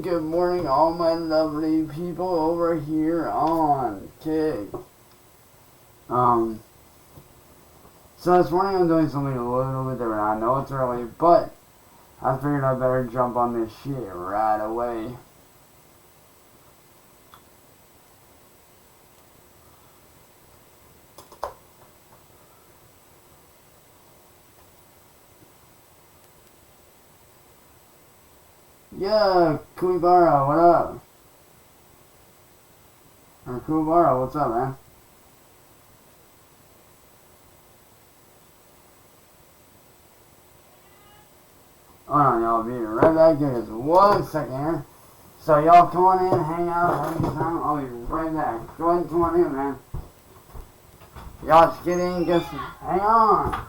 good morning, all my lovely people over here on Kick. So this morning I'm doing something a little bit different. I know it's early, but I figured I better jump on this shit right away. Yeah, Kuibara, what up? Or Kuibara, what's up, man? Hold on, y'all, be right back here. Just 1 second here. So y'all come on in, hang out, have a good time. I'll be right back. Go ahead and come on in, man. Y'all just get in, get some, hang on.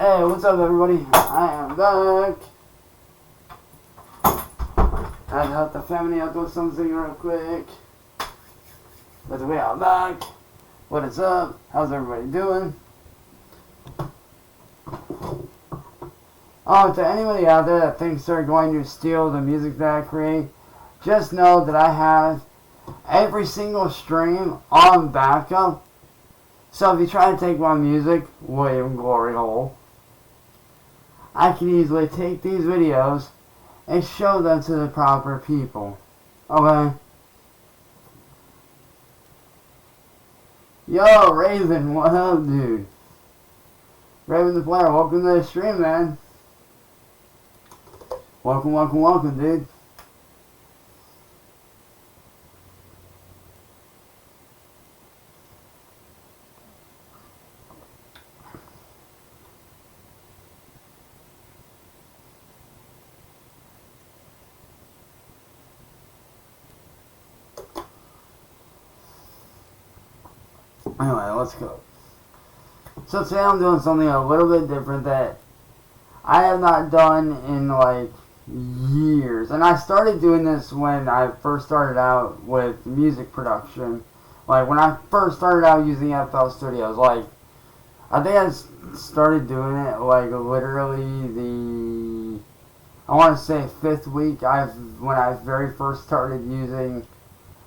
Hey, what's up, everybody? I am back. I helped the family out with something real quick. But we are back. What is up? How's everybody doing? Oh, to anybody out there that thinks they're going to steal the music that I create, just know that I have every single stream on backup. So if you try to take my music, William Glory Hole, I can easily take these videos and show them to the proper people. Okay? Yo, Raven, what up, dude? Raven the Player, welcome to the stream, man. Welcome, welcome, welcome, dude. Anyway, let's go. So today I'm doing something a little bit different that I have not done in like years. And I started doing this when I first started out with music production. Like when I first started out using FL Studios, like I think I started doing it like literally I want to say 5th week when I very first started using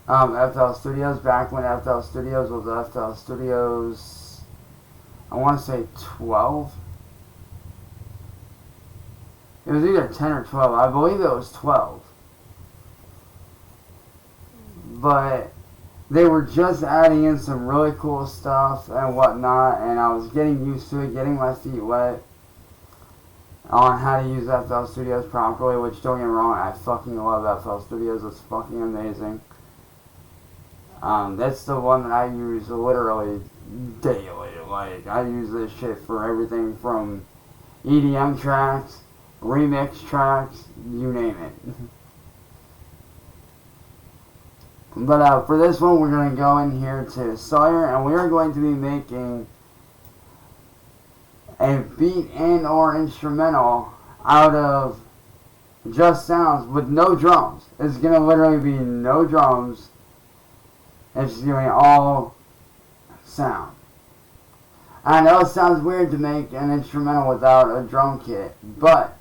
FL Studios, back when FL Studios was FL Studios, I want to say 12. It was either 10 or 12. I believe it was 12. But they were just adding in some really cool stuff and whatnot, and I was getting used to it, getting my feet wet on how to use FL Studios properly, which, don't get me wrong, I fucking love FL Studios. It's fucking amazing. That's the one that I use literally daily. Like, I use this shit for everything from EDM tracks, remix tracks, you name it. But for this one, we're going to go in here to Sawyer, and we are going to be making a beat and or instrumental out of just sounds with no drums. It's going to literally be no drums. It's just going to be all sound. I know it sounds weird to make an instrumental without a drum kit, but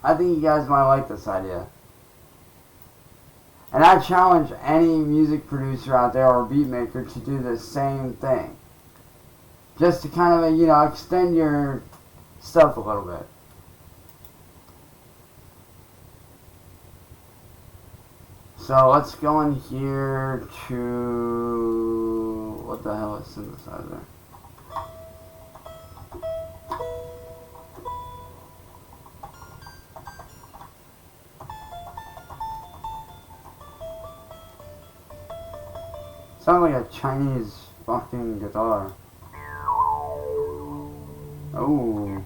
I think you guys might like this idea. And I challenge any music producer out there or beat maker to do the same thing. Just to kind of, extend your stuff a little bit. So let's go in here to, what the hell is synthesizer? Sounds like a Chinese fucking guitar. Oh.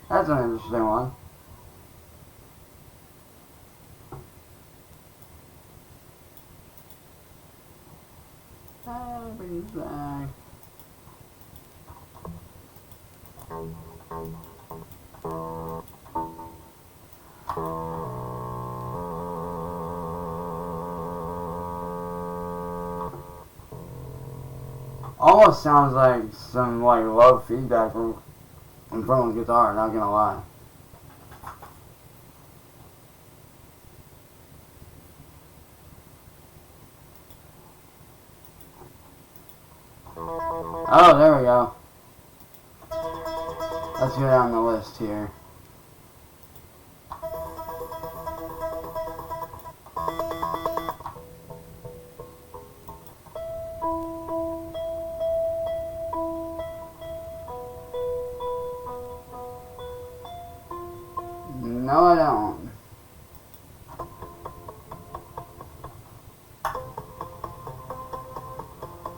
That's an interesting one. Everybody's back. Almost sounds like some low feedback from the guitar, not gonna lie. Oh, there we go. Let's go down the list here. No, I don't.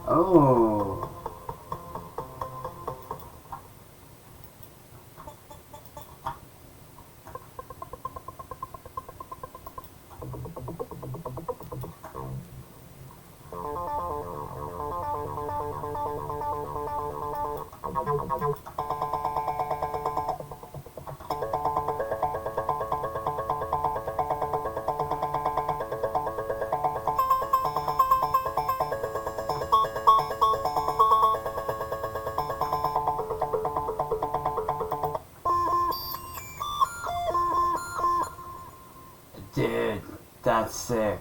Oh. Dude, that's sick.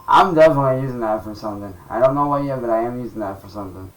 I'm definitely using that for something. I don't know what yet, but I am using that for something.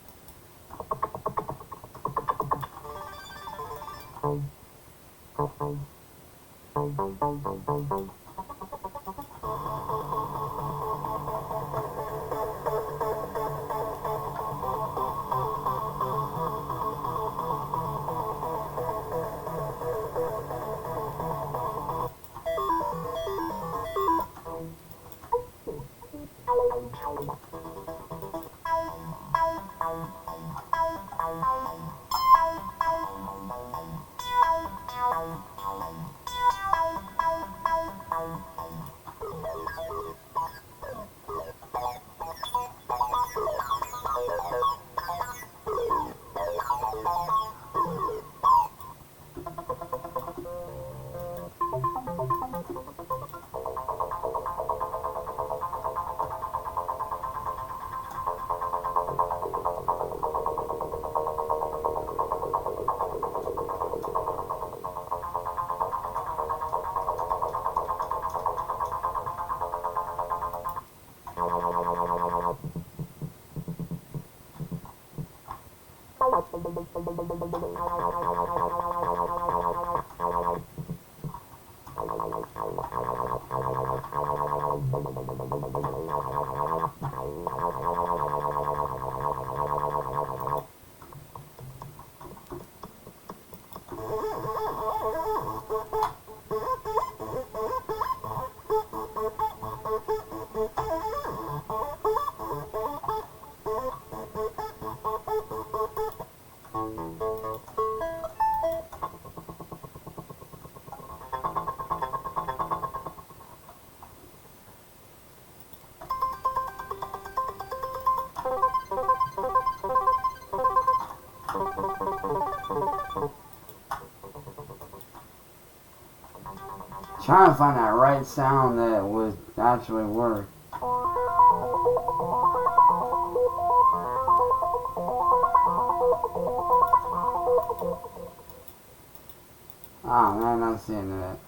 Trying to find that right sound that would actually work. Oh man, I'm seeing it.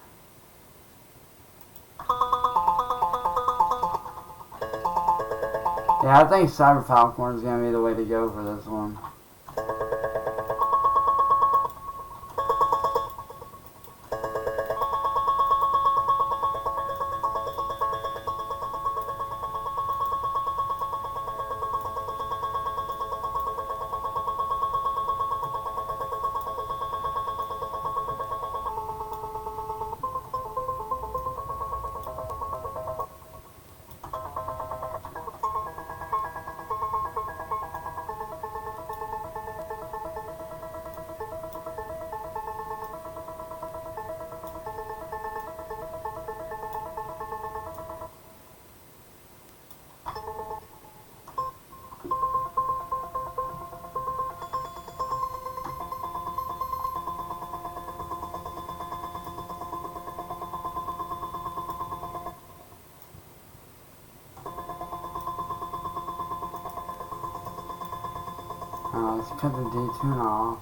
Yeah, I think Cyber Falcon is gonna be the way to go for this one. Let's cut the D-tune off.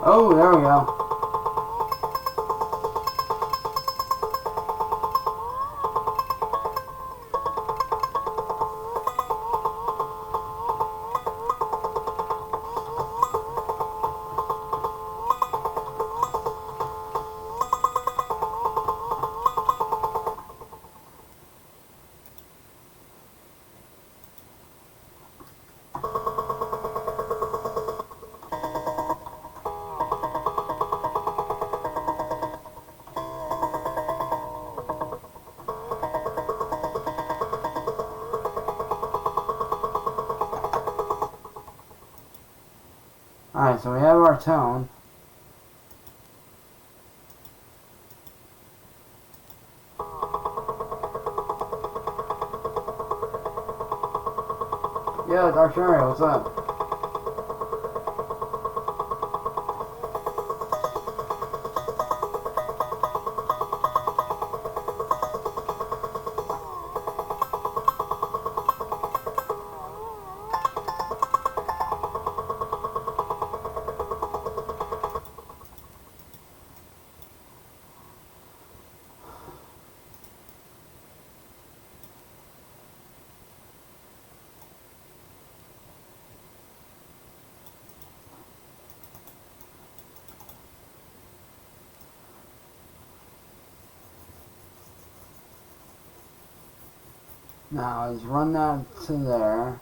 Oh, there we go. Alright, so we have our tone. Yo, Dark Fury, what's up? Now let's run that to there.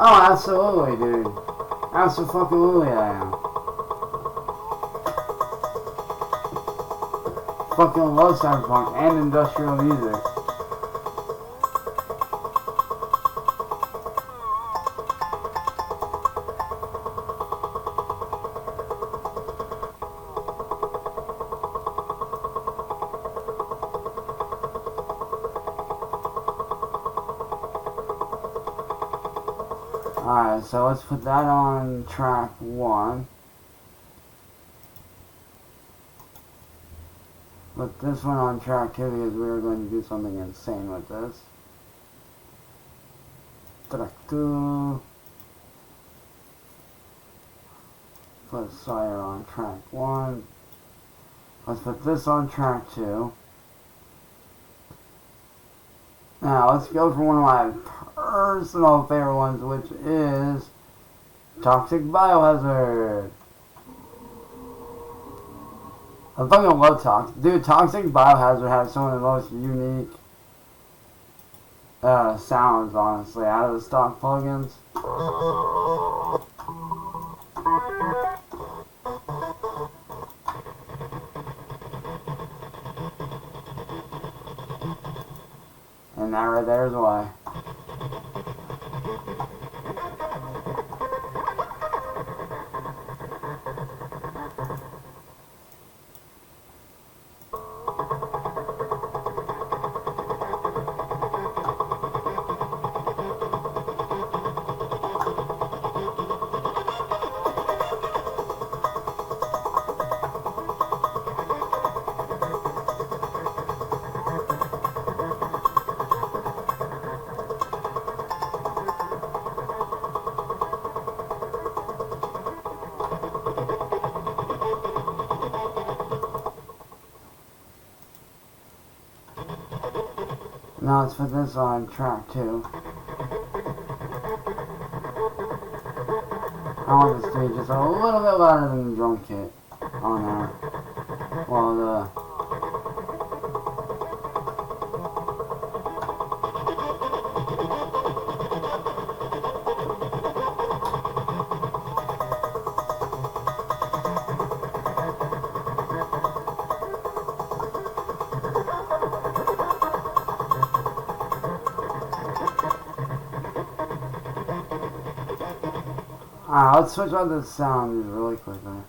Oh, absolutely, dude. Absolutely I am. fucking love cyberpunk and industrial music. Alright, so let's put that on track 1. Put this one on track 2 because we are going to do something insane with this. Track 2. Put Sire on track 1. Let's put this on track 2. Now, let's go for one of my personal favorite ones, which is Toxic Biohazard. I fucking love Toxic. Dude, Toxic Biohazard has some of the most unique sounds, honestly, out of the stock plugins. And that right there is why. Now let's put this on track 2. I want this to be just a little bit louder than the drum kit on there. Well, alright, let's switch out the sound just really quickly.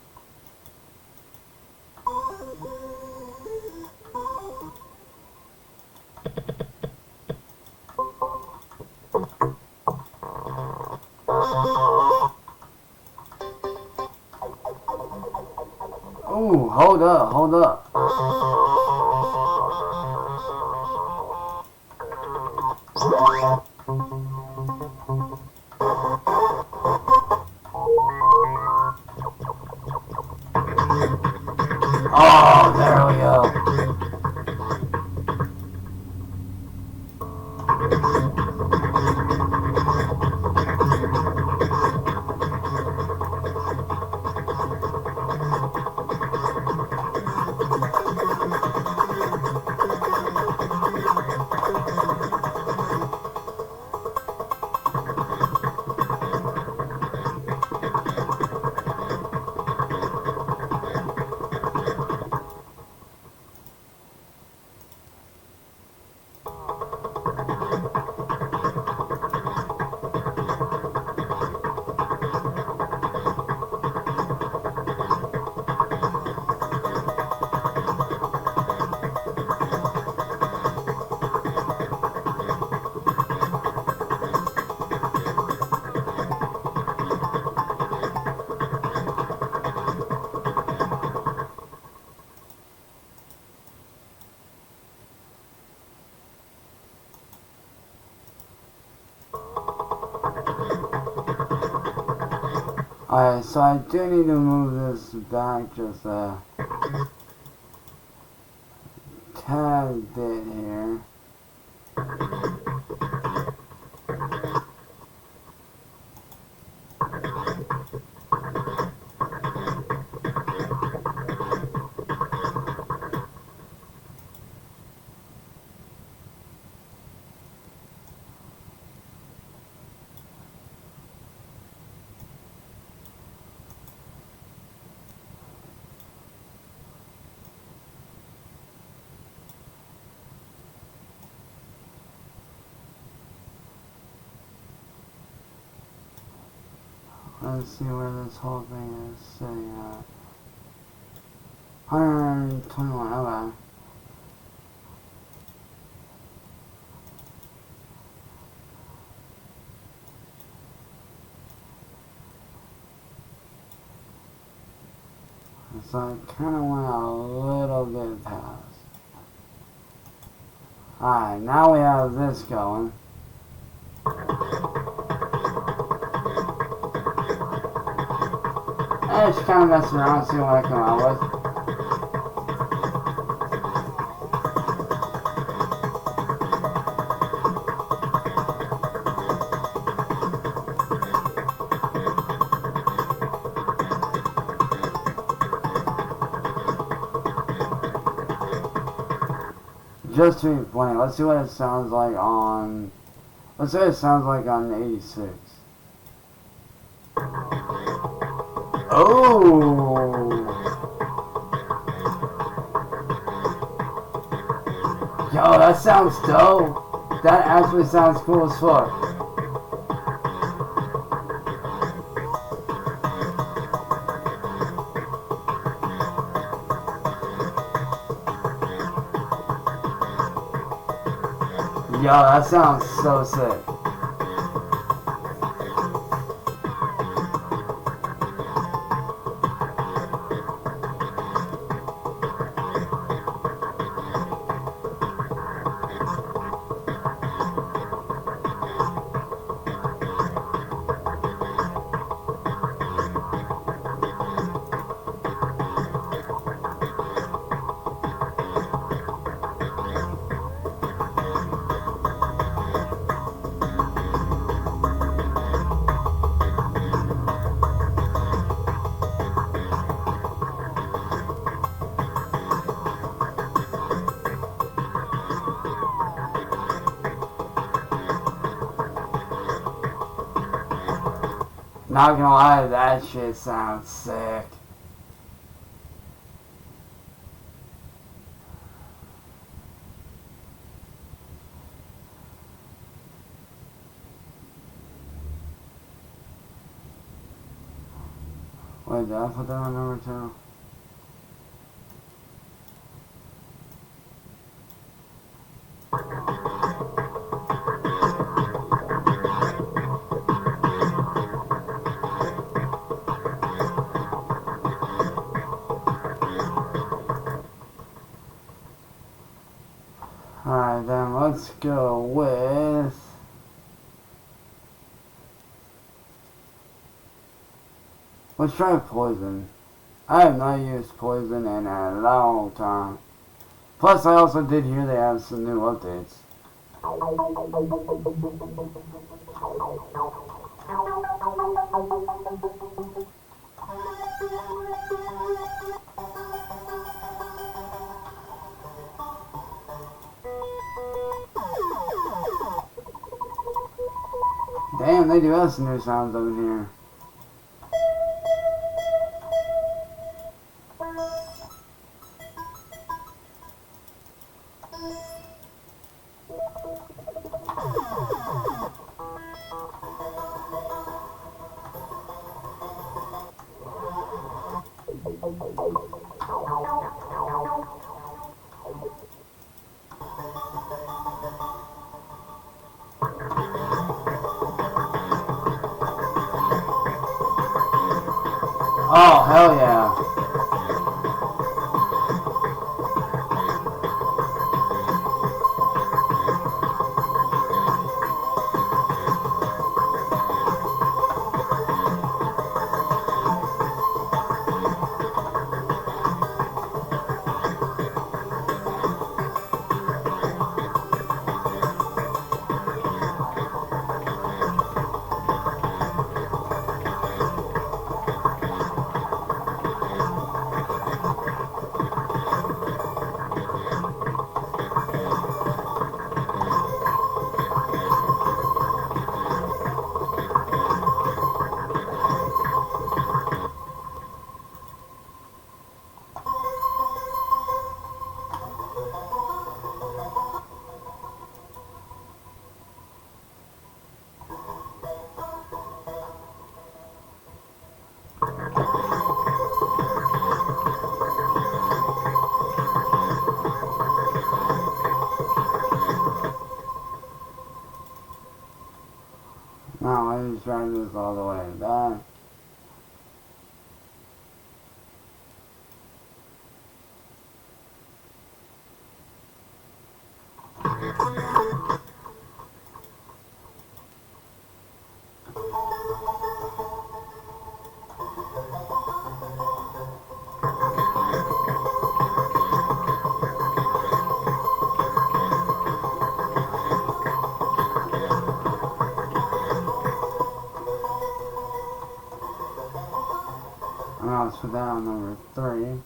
Ooh, hold up, hold up. Oh, there we go. Alright, so I do need to move this back just a tad bit here. Let's see where this whole thing is sitting at. 121, okay. So I kind of went a little bit past. Alright, now we have this going. And just kind of messing around, seeing what I come out with. Just to be funny, let's see what it sounds like on. Let's see what it sounds like on 86. Oh! Yo, that sounds dope. That actually sounds cool as fuck. Yo, that sounds so sick. Not gonna lie, that shit sounds sick. Wait, did I put that on number 2? Alright, then let's go with. Let's try Poison. I have not used Poison in a long time. Plus, I also did hear they have some new updates. Damn, they do have some new sounds over here. Oh, hell yeah. just drag this all the way back. Now let's put that on number 3.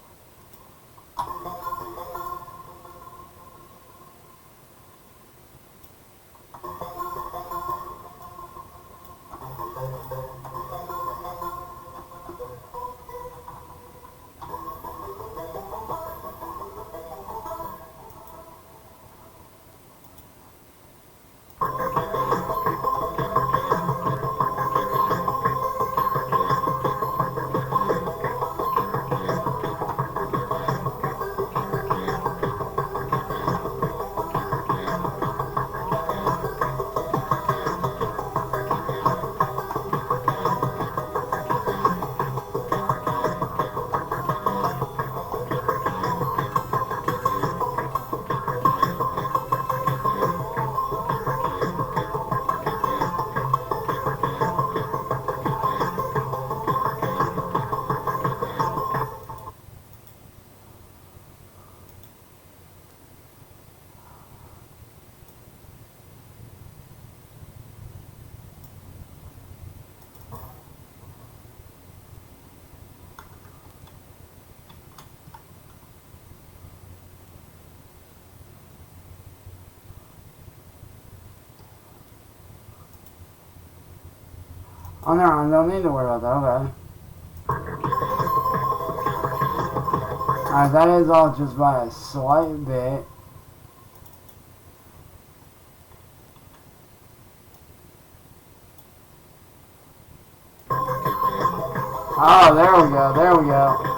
Oh, no, I don't need to worry about that, okay. Alright, that is all just by a slight bit. Oh, there we go, there we go.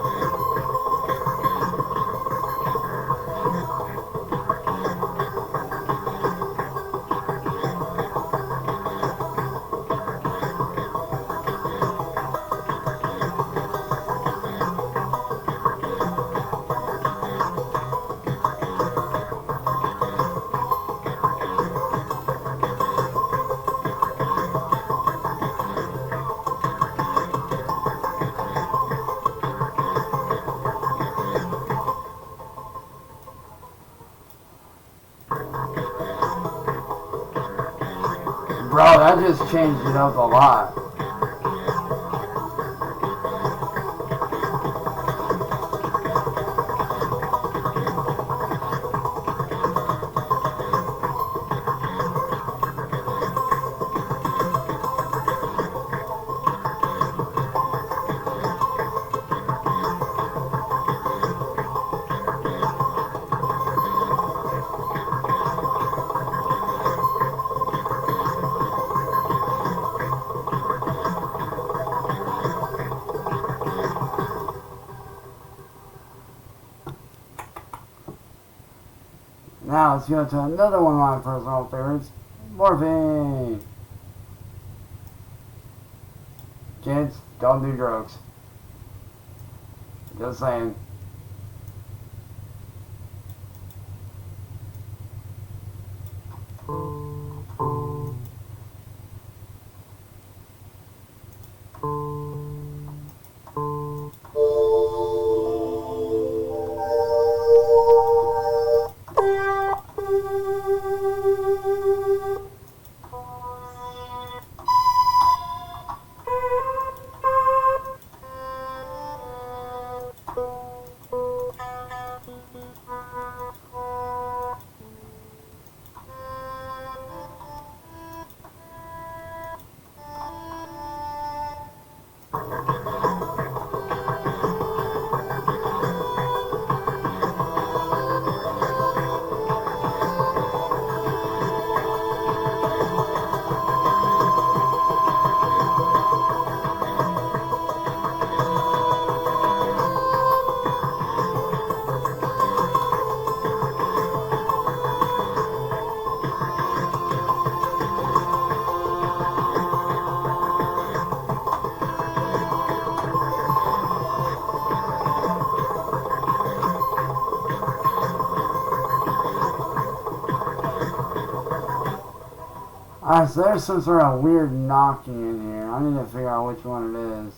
Bro, that just changed it up a lot. Now let's go to another one of my personal favorites, morphine. Kids, don't do drugs. Just saying. Alright, so there's some sort of weird knocking in here. I need to figure out which one it is.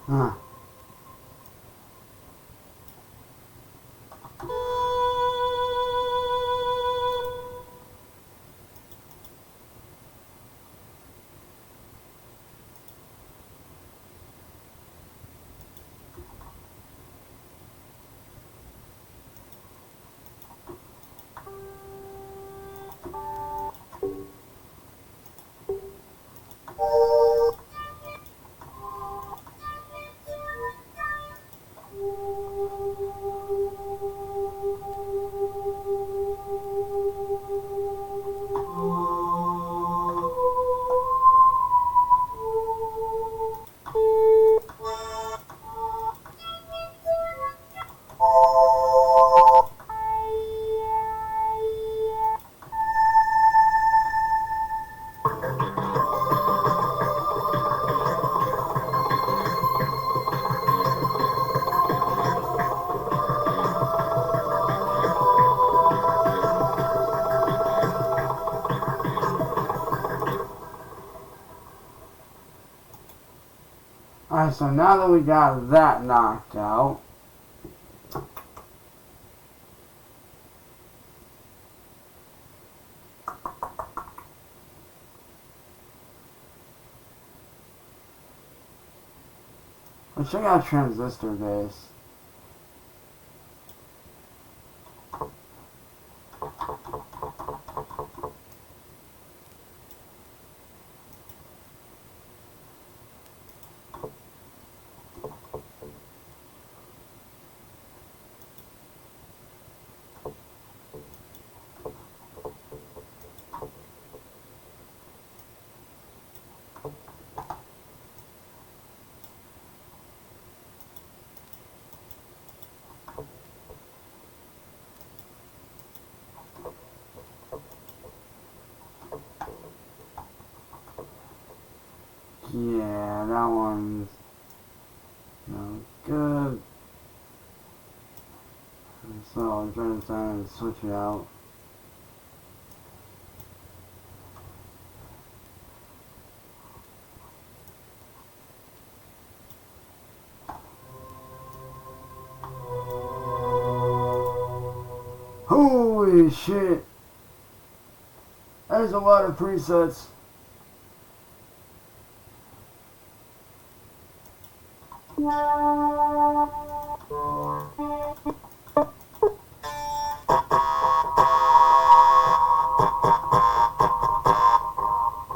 Huh. Alright, so now that we got that knocked out, let's check out transistor base. Yeah, that one's no good. So I'm trying to switch it out. Holy shit! There's a lot of presets.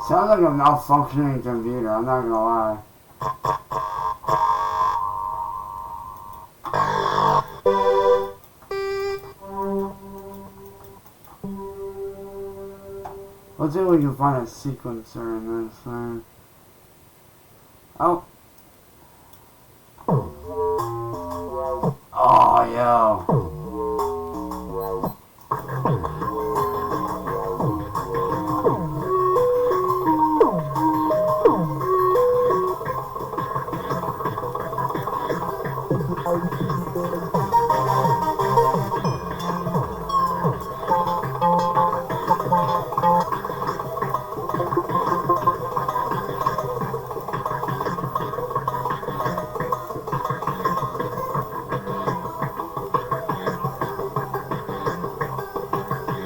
Sounds like a malfunctioning computer, I'm not gonna lie. Let's see if we can find a sequencer in this thing. Oh. Oh, yo.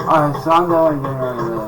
Alright, so I'm going to get rid of this.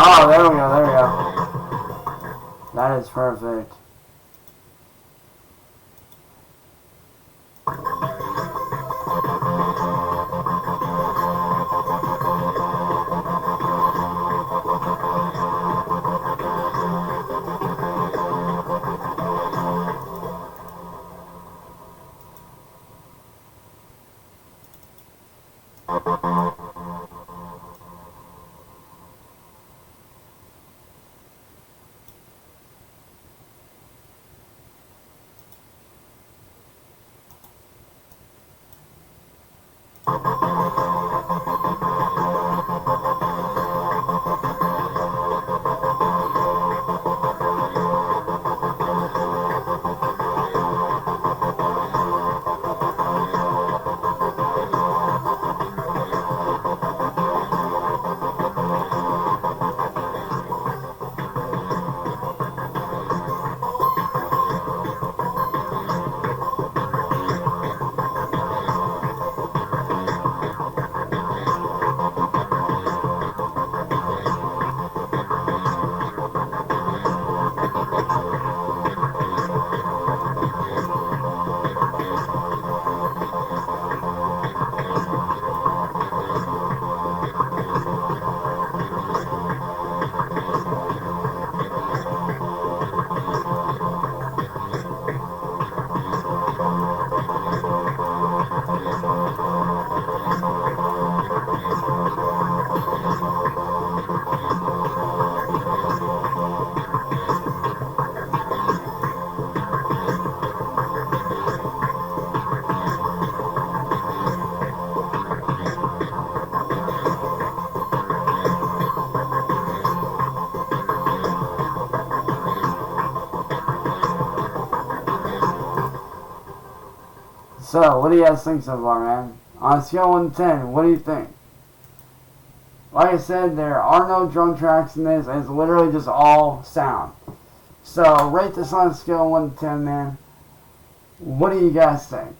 Oh, there we go, there we go. That is perfect. So, what do you guys think so far, man? On a scale of 1 to 10, what do you think? Like I said, there are no drum tracks in this. It's literally just all sound. So, rate this on a scale of 1 to 10, man. What do you guys think?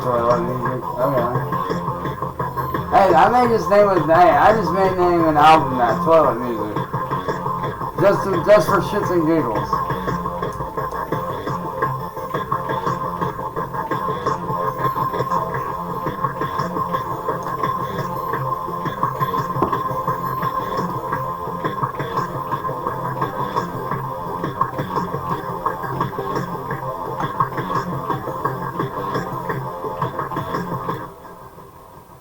Toilet music. Okay. Hey, I may just name it. Hey, I just may name an album that toilet music. Just for shits and giggles.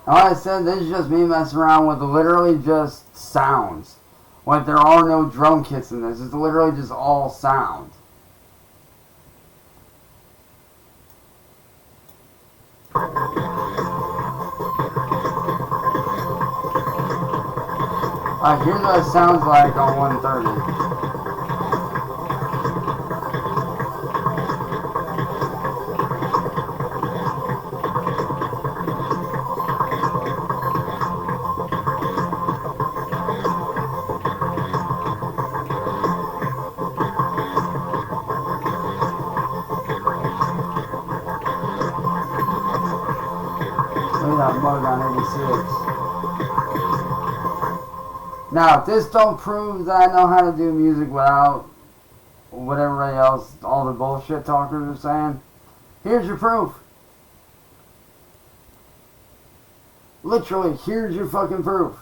Like I said, this is just me messing around with literally just sounds. Like, there are no drum kits in this. It's literally just all sound. Alright, here's what it sounds like on 130. Look at that mug on 86. Now, if this don't prove that I know how to do music without what everybody else, all the bullshit talkers are saying, here's your proof. Literally, here's your fucking proof.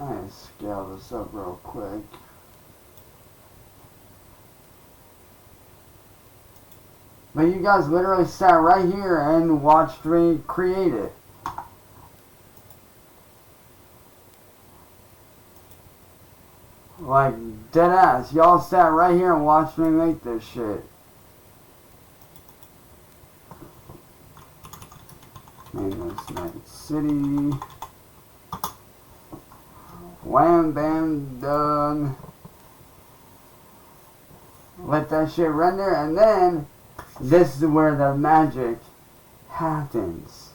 Alright, scale this up real quick. But you guys literally sat right here and watched me create it. Like, dead ass. Y'all sat right here and watched me make this shit. Name this Night City. Wham bam done. Let that shit render, and then this is where the magic happens.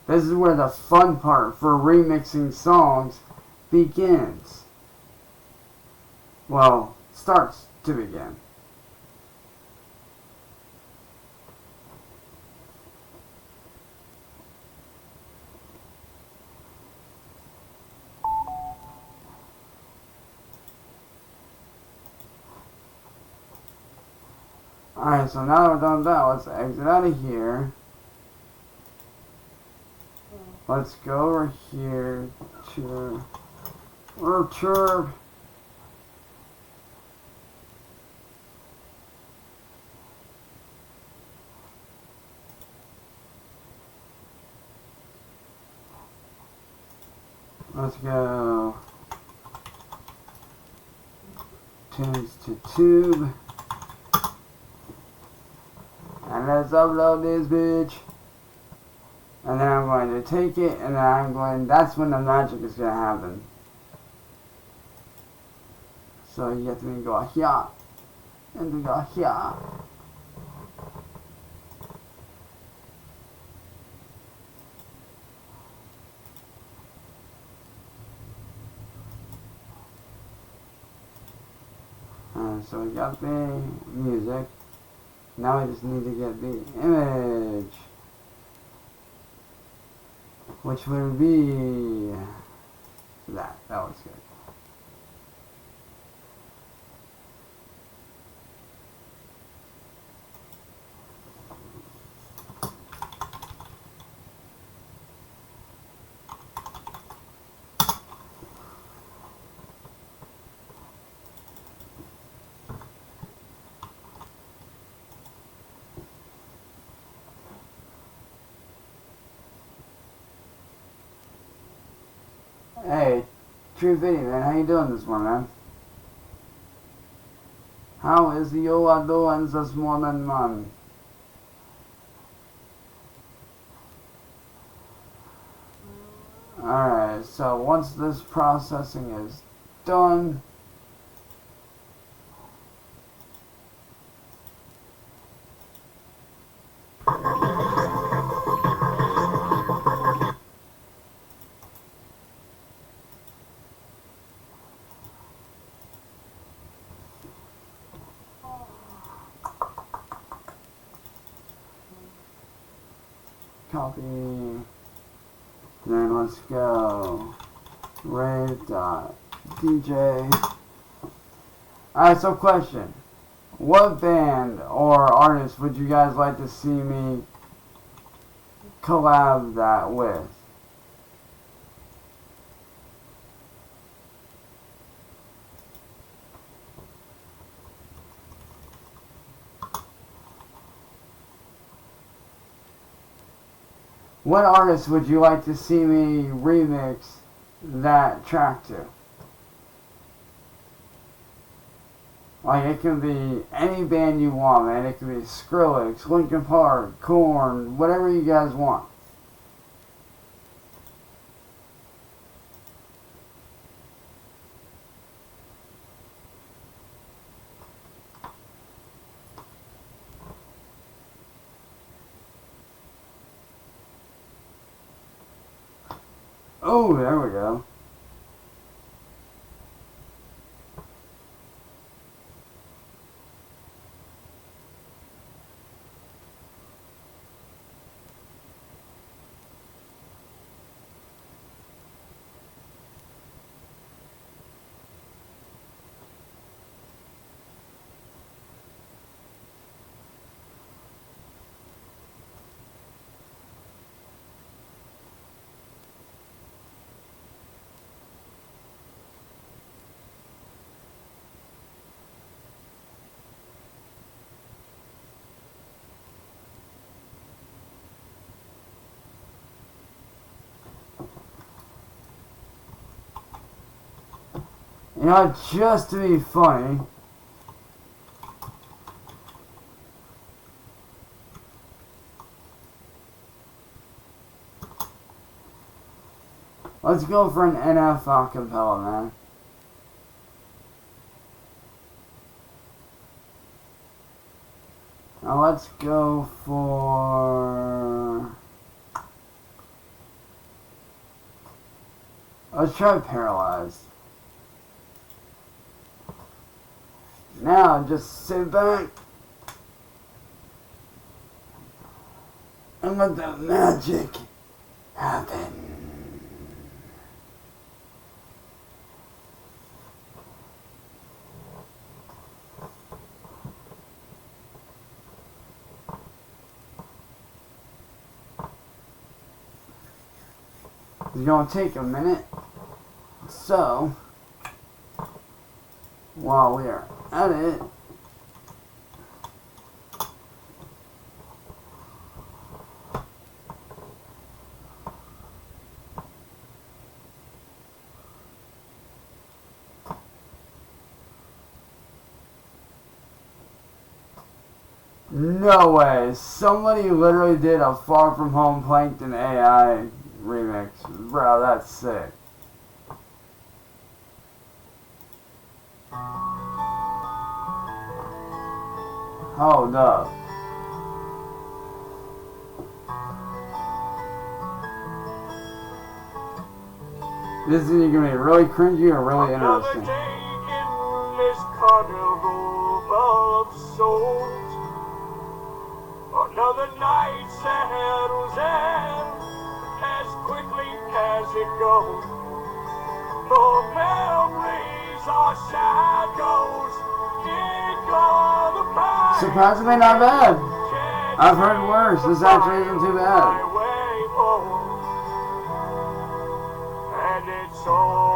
This is where the fun part for remixing songs begins. Well, starts to begin. Alright, so now that we're done with that, let's exit out of here. Let's go over here to Orchard. Let's go tunes to tube. And let's upload this bitch. And then I'm going to take it, and then that's when the magic is going to happen. So you have to go here, and we go here. And so we got the music. Now we just need to get the image, which would be that. That was good. Hey, True Video, man, how you doing this morning, man? How is you doing this morning, man? Alright, so once this processing is done, copy, then let's go rave.dj. Alright, so question. What band or artist would you guys like to see me collab that with? What artist would you like to see me remix that track to? Like, it can be any band you want, man. It can be Skrillex, Linkin Park, Korn, whatever you guys want. Oh, there we go. You know, just to be funny, let's go for an NF acapella, man. Now let's go for... Let's try Paralyzed. Now just sit back and let the magic happen. It's gonna take a minute, so while we are at it, no way, somebody literally did a Far From Home Plankton AI remix. Bro, that's sick. Hold up. This is either gonna be really cringy or really interesting. Another day in this carnival of souls. Another night settles in as quickly as it goes. For memories are shadows in the past. Surprisingly not bad. I've heard worse. This actually isn't too bad. And it's almost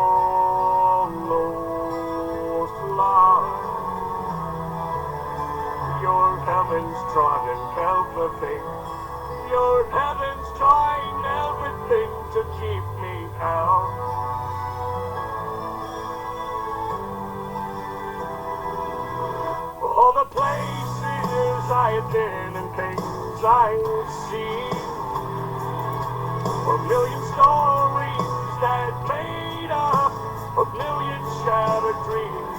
live. Your heaven's trying everything. Your heaven's trying everything to keep me out. All the places I've been and things I've seen. A million stories that made up a million shattered dreams.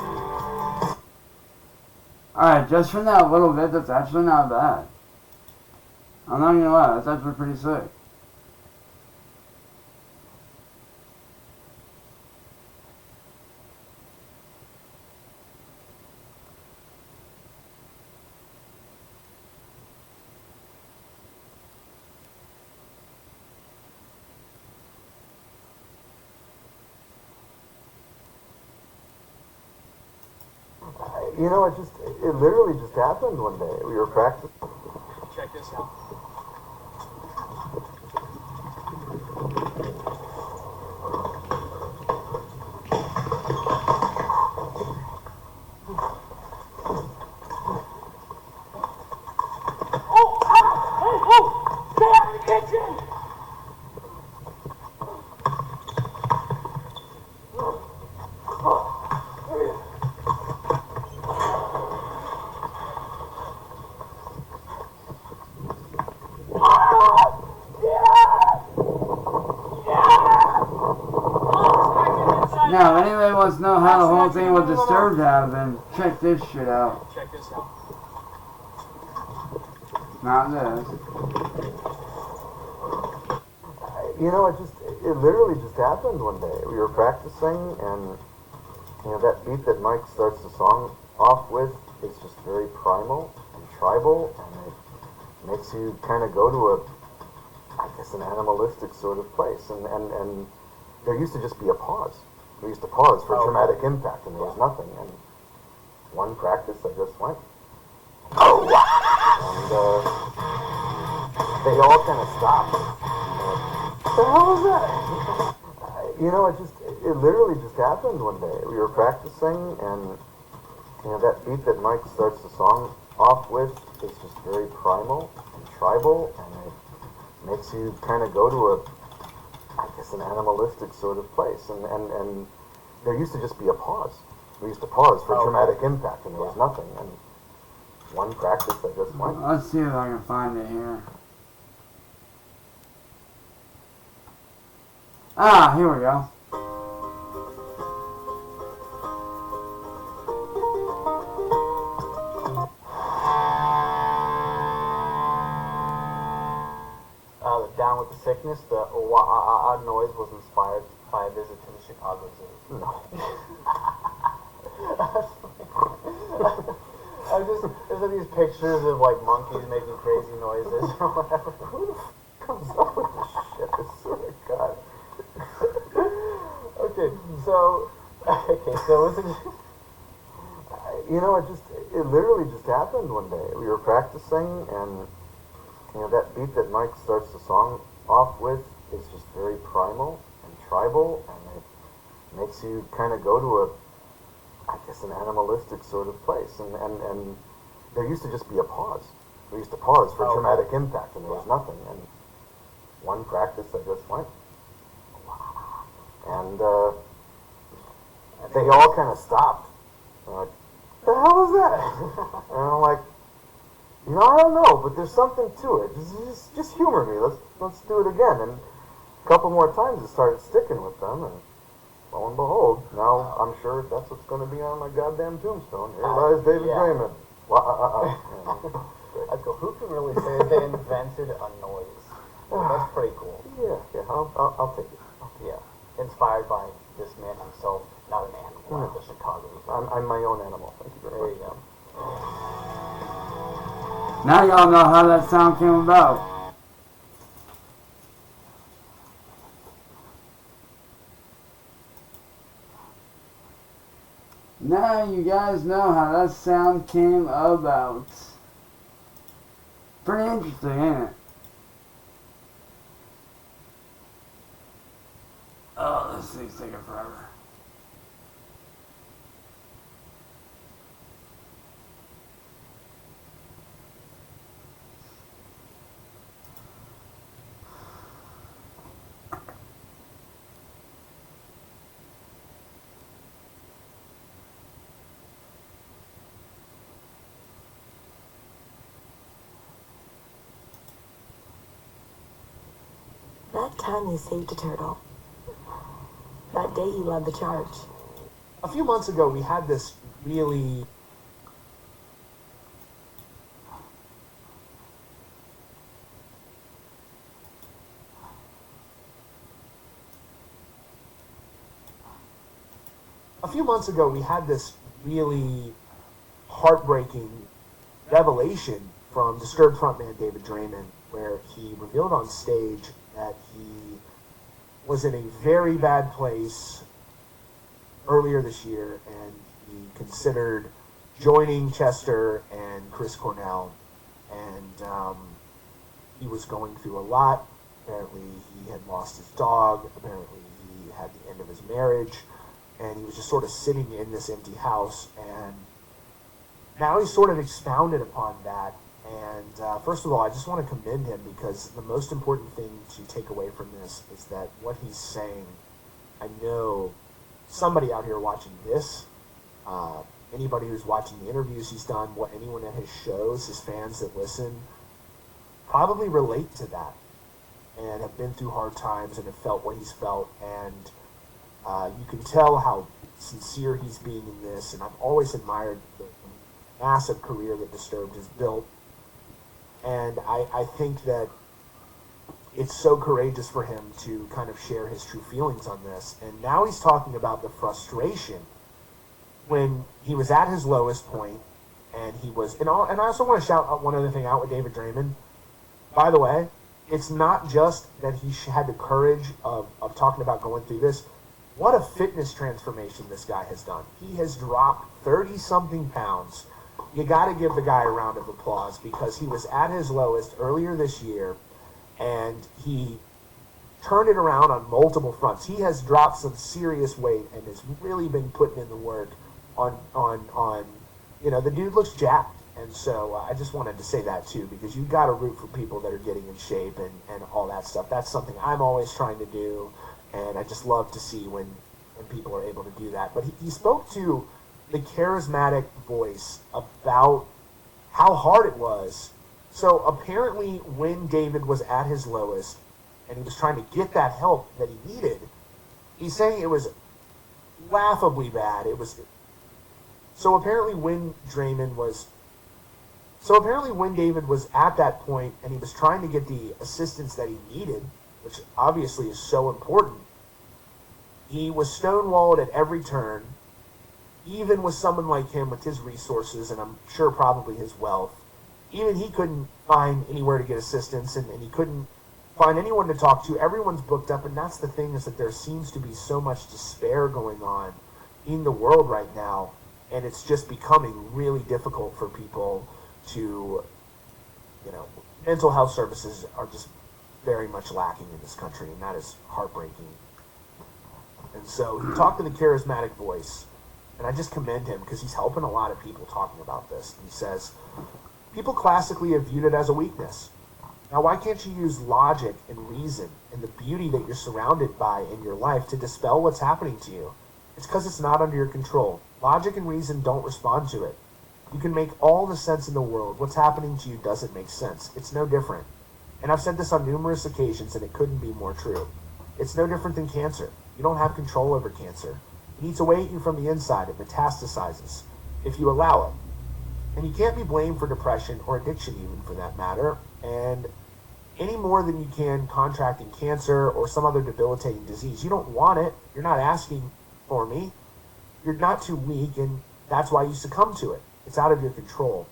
Alright, just from that little bit, that's actually not bad. I'm not gonna lie, that's actually pretty sick. You know, it literally just happened one day. We were practicing. Check this out. Oh! Stay out of the kitchen! Now, if anybody wants to know how the whole thing with Disturbed happened, check this shit out. Check this out. Not this. You know, it literally just happened one day. We were practicing, and you know that beat that Mike starts the song off with is just very primal and tribal, and it makes you kind of go to I guess, an animalistic sort of place. And there used to just be a pause. We used to pause for dramatic impact, and there was nothing. And one practice, I just went. And they all kind of stopped. What the hell was that? You know, it literally just happened one day. We were practicing, and you know that beat that Mike starts the song off with is just very primal and tribal, and it makes you kind of go to I guess, an animalistic sort of place. And there used to just be a pause. We used to pause for dramatic impact, and there was nothing. And one practice I just went. Let's see if I can find it here. Ah, here we go. The Down with the Sickness, the wah-ah-ah noise was inspired by a visit to the Chicago Zoo. No. There's like these pictures of like monkeys making crazy noises or whatever. Who the f comes up with this shit? I swear to God. Okay, so listen. You know, it literally just happened one day. We were practicing, and that beat that Mike starts the song off with is just very primal and tribal, and it makes you kind of go to an animalistic sort of place. And there used to just be a pause. We used to pause for dramatic impact, and there was nothing. And one practice I just went, and they all kind of stopped. They're like, "The hell is that?" And I'm like, I don't know, but there's something to it. Just humor me. Let's do it again. And a couple more times it started sticking with them, and lo and behold, now I'm sure that's what's going to be on my goddamn tombstone. Here lies David Draymond. That's cool. Who can really say that they invented a noise? That's pretty cool. Yeah, I'll take it. Yeah, inspired by this man himself, not an animal, the Chicago. I'm my own animal. Thank you very much. There you go. Now y'all know how that sound came about. Now you guys know how that sound came about. Pretty interesting, ain't it? Oh, this thing's taking forever. That time you saved a turtle. That day you led the charge. A few months ago, we had this really heartbreaking revelation from Disturbed frontman David Draymond, where he revealed on stage that he was in a very bad place earlier this year, and he considered joining Chester and Chris Cornell, and he was going through a lot. Apparently he had lost his dog, apparently he had the end of his marriage, and he was just sort of sitting in this empty house, and now he's sort of expounded upon that. And first of all, I just want to commend him, because the most important thing to take away from this is that what he's saying, I know somebody out here watching this, anybody who's watching the interviews he's done, anyone at his shows, his fans that listen, probably relate to that and have been through hard times and have felt what he's felt. And you can tell how sincere he's being in this, and I've always admired the massive career that Disturbed has built. And I think that it's so courageous for him to kind of share his true feelings on this. And now he's talking about the frustration when he was at his lowest point, and he was, and I also want to shout out one other thing out with David Draymond. By the way, it's not just that he had the courage of talking about going through this. What a fitness transformation this guy has done. He has dropped 30-something pounds. You got to give the guy a round of applause, because he was at his lowest earlier this year, and he turned it around on multiple fronts. He has dropped some serious weight and has really been putting in the work on the dude looks jacked. And so I just wanted to say that too, because you got to root for people that are getting in shape and all that stuff. That's something I'm always trying to do, and I just love to see when when people are able to do that. But he spoke to the charismatic voice about how hard it was. So apparently when David was at his lowest and he was trying to get that help that he needed, he's saying it was laughably bad. So apparently when David was at that point and he was trying to get the assistance that he needed, which obviously is so important, he was stonewalled at every turn. Even with someone like him with his resources and I'm sure probably his wealth, even he couldn't find anywhere to get assistance and he couldn't find anyone to talk to. Everyone's booked up, and that's the thing, is that there seems to be so much despair going on in the world right now, and it's just becoming really difficult for people to, mental health services are just very much lacking in this country, and that is heartbreaking. And so he talked to the charismatic voice, and I just commend him because he's helping a lot of people talking about this. He says, people classically have viewed it as a weakness. Now, why can't you use logic and reason and the beauty that you're surrounded by in your life to dispel what's happening to you? It's because it's not under your control. Logic and reason don't respond to it. You can make all the sense in the world. What's happening to you doesn't make sense. It's no different. And I've said this on numerous occasions, and it couldn't be more true. It's no different than cancer. You don't have control over cancer. It eats away at you from the inside. It metastasizes if you allow it. And you can't be blamed for depression or addiction even, for that matter, and any more than you can contracting cancer or some other debilitating disease. You don't want it. You're not asking for me. You're not too weak, and that's why you succumb to it. It's out of your control.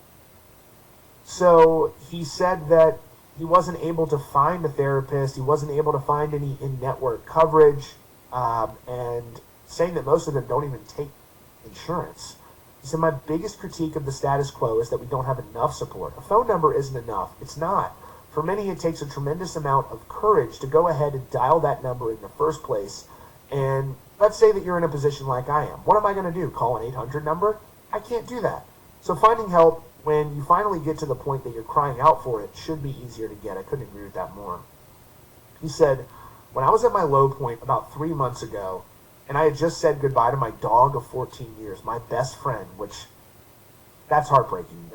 So he said that he wasn't able to find a therapist. He wasn't able to find any in-network coverage, and saying that most of them don't even take insurance. He said, my biggest critique of the status quo is that we don't have enough support. A phone number isn't enough. It's not. For many, it takes a tremendous amount of courage to go ahead and dial that number in the first place. And let's say that you're in a position like I am. What am I going to do? Call an 800 number? I can't do that. So finding help when you finally get to the point that you're crying out for it should be easier to get. I couldn't agree with that more. He said, when I was at my low point about 3 months ago, and I had just said goodbye to my dog of 14 years, my best friend, which, that's heartbreaking.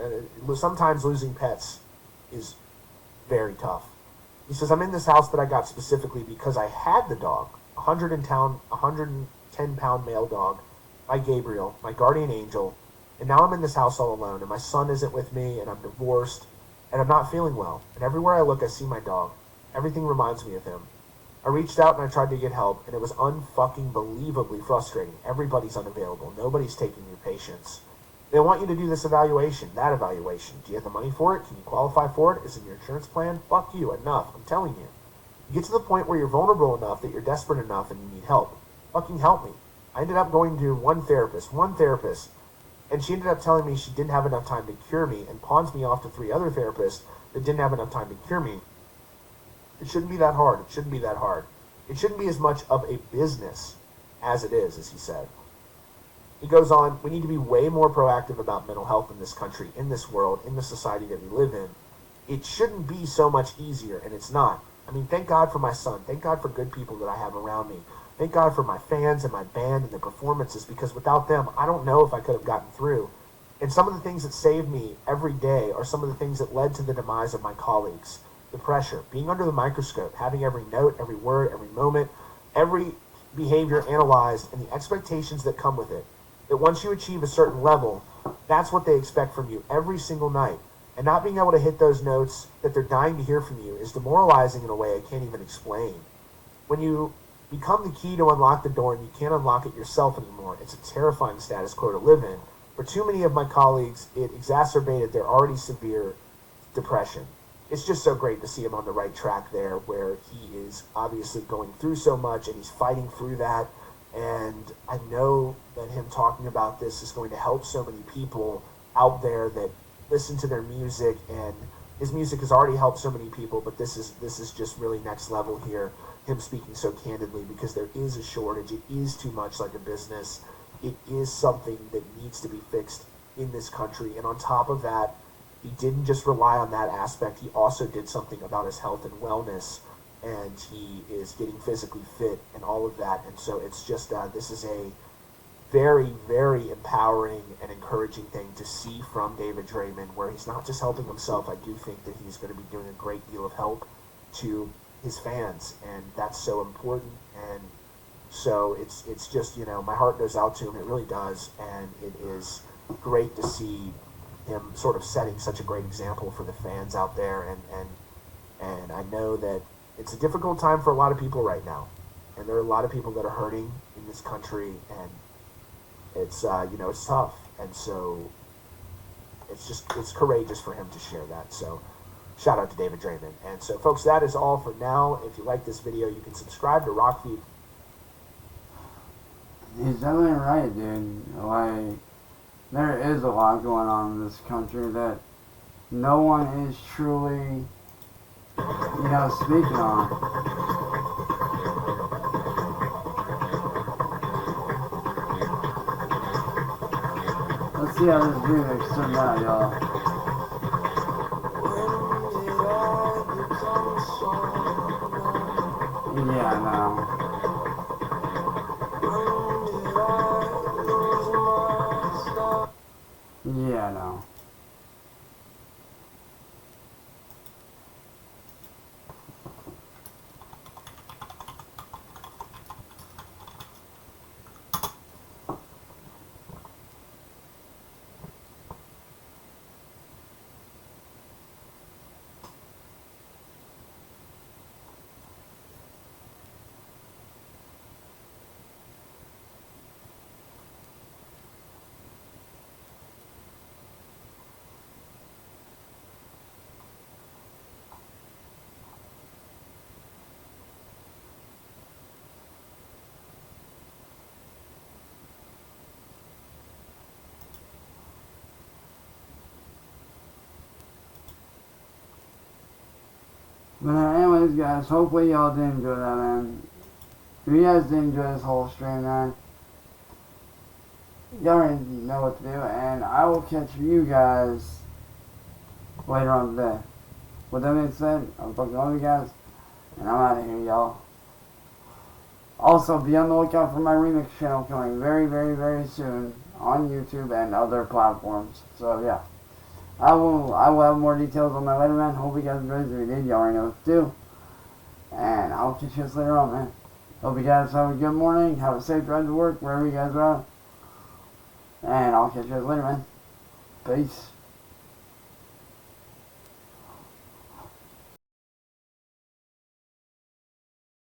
Sometimes losing pets is very tough. He says, I'm in this house that I got specifically because I had the dog, 110-pound male dog, by Gabriel, my guardian angel, and now I'm in this house all alone, and my son isn't with me, and I'm divorced, and I'm not feeling well. And everywhere I look, I see my dog. Everything reminds me of him. I reached out and I tried to get help, and it was unfucking-believably frustrating. Everybody's unavailable. Nobody's taking your patients. They want you to do this evaluation, that evaluation. Do you have the money for it? Can you qualify for it? Is it your insurance plan? Fuck you. Enough. I'm telling you. You get to the point where you're vulnerable enough that you're desperate enough and you need help. Fucking help me. I ended up going to one therapist, and she ended up telling me she didn't have enough time to cure me and pawns me off to 3 other therapists that didn't have enough time to cure me. It shouldn't be that hard. It shouldn't be that hard. It shouldn't be as much of a business as it is, as he said. He goes on, we need to be way more proactive about mental health in this country, in this world, in the society that we live in. It shouldn't be so much easier, and it's not. I mean, thank God for my son. Thank God for good people that I have around me. Thank God for my fans and my band and the performances, because without them, I don't know if I could have gotten through. And some of the things that save me every day are some of the things that led to the demise of my colleagues. The pressure, being under the microscope, having every note, every word, every moment, every behavior analyzed, and the expectations that come with it. That once you achieve a certain level, that's what they expect from you every single night. And not being able to hit those notes that they're dying to hear from you is demoralizing in a way I can't even explain. When you become the key to unlock the door and you can't unlock it yourself anymore, it's a terrifying status quo to live in. For too many of my colleagues, it exacerbated their already severe depression. It's just so great to see him on the right track there, where he is obviously going through so much and he's fighting through that. And I know that him talking about this is going to help so many people out there that listen to their music, and his music has already helped so many people, but this is just really next level here, him speaking so candidly, because there is a shortage. It is too much like a business. It is something that needs to be fixed in this country. And on top of that, he didn't just rely on that aspect. He also did something about his health and wellness. and he is getting physically fit and all of that. And so it's just this is a very, very empowering and encouraging thing to see from David Draymond, where he's not just helping himself. I do think that he's going to be doing a great deal of help to his fans, and that's so important. And so it's just, my heart goes out to him. It really does, and it is great to see him sort of setting such a great example for the fans out there. And I know that it's a difficult time for a lot of people right now, and there are a lot of people that are hurting in this country, and it's it's tough. And so it's courageous for him to share that. So shout out to David Draymond. And so, folks, that is all for now. If you like this video, you can subscribe to Rockfeed. He's definitely right, dude. Like, there is a lot going on in this country that no one is truly, speaking on. Let's see how this remix turned out, y'all. Yeah, no. Yeah, no. But anyways, guys, hopefully y'all did enjoy that, man. If you guys did enjoy this whole stream, man, y'all already know what to do, and I will catch you guys later on today. With that being said, I'm fucking love you guys, and I'm out of here, y'all. Also, be on the lookout for my remix channel coming very, very, very soon on YouTube and other platforms. So, yeah. I will have more details on that later, man. Hope you guys enjoyed this video. Y'all already know what to do. And I'll catch you guys later on, man. Hope you guys have a good morning. Have a safe drive to work, wherever you guys are at. And I'll catch you guys later, man. Peace.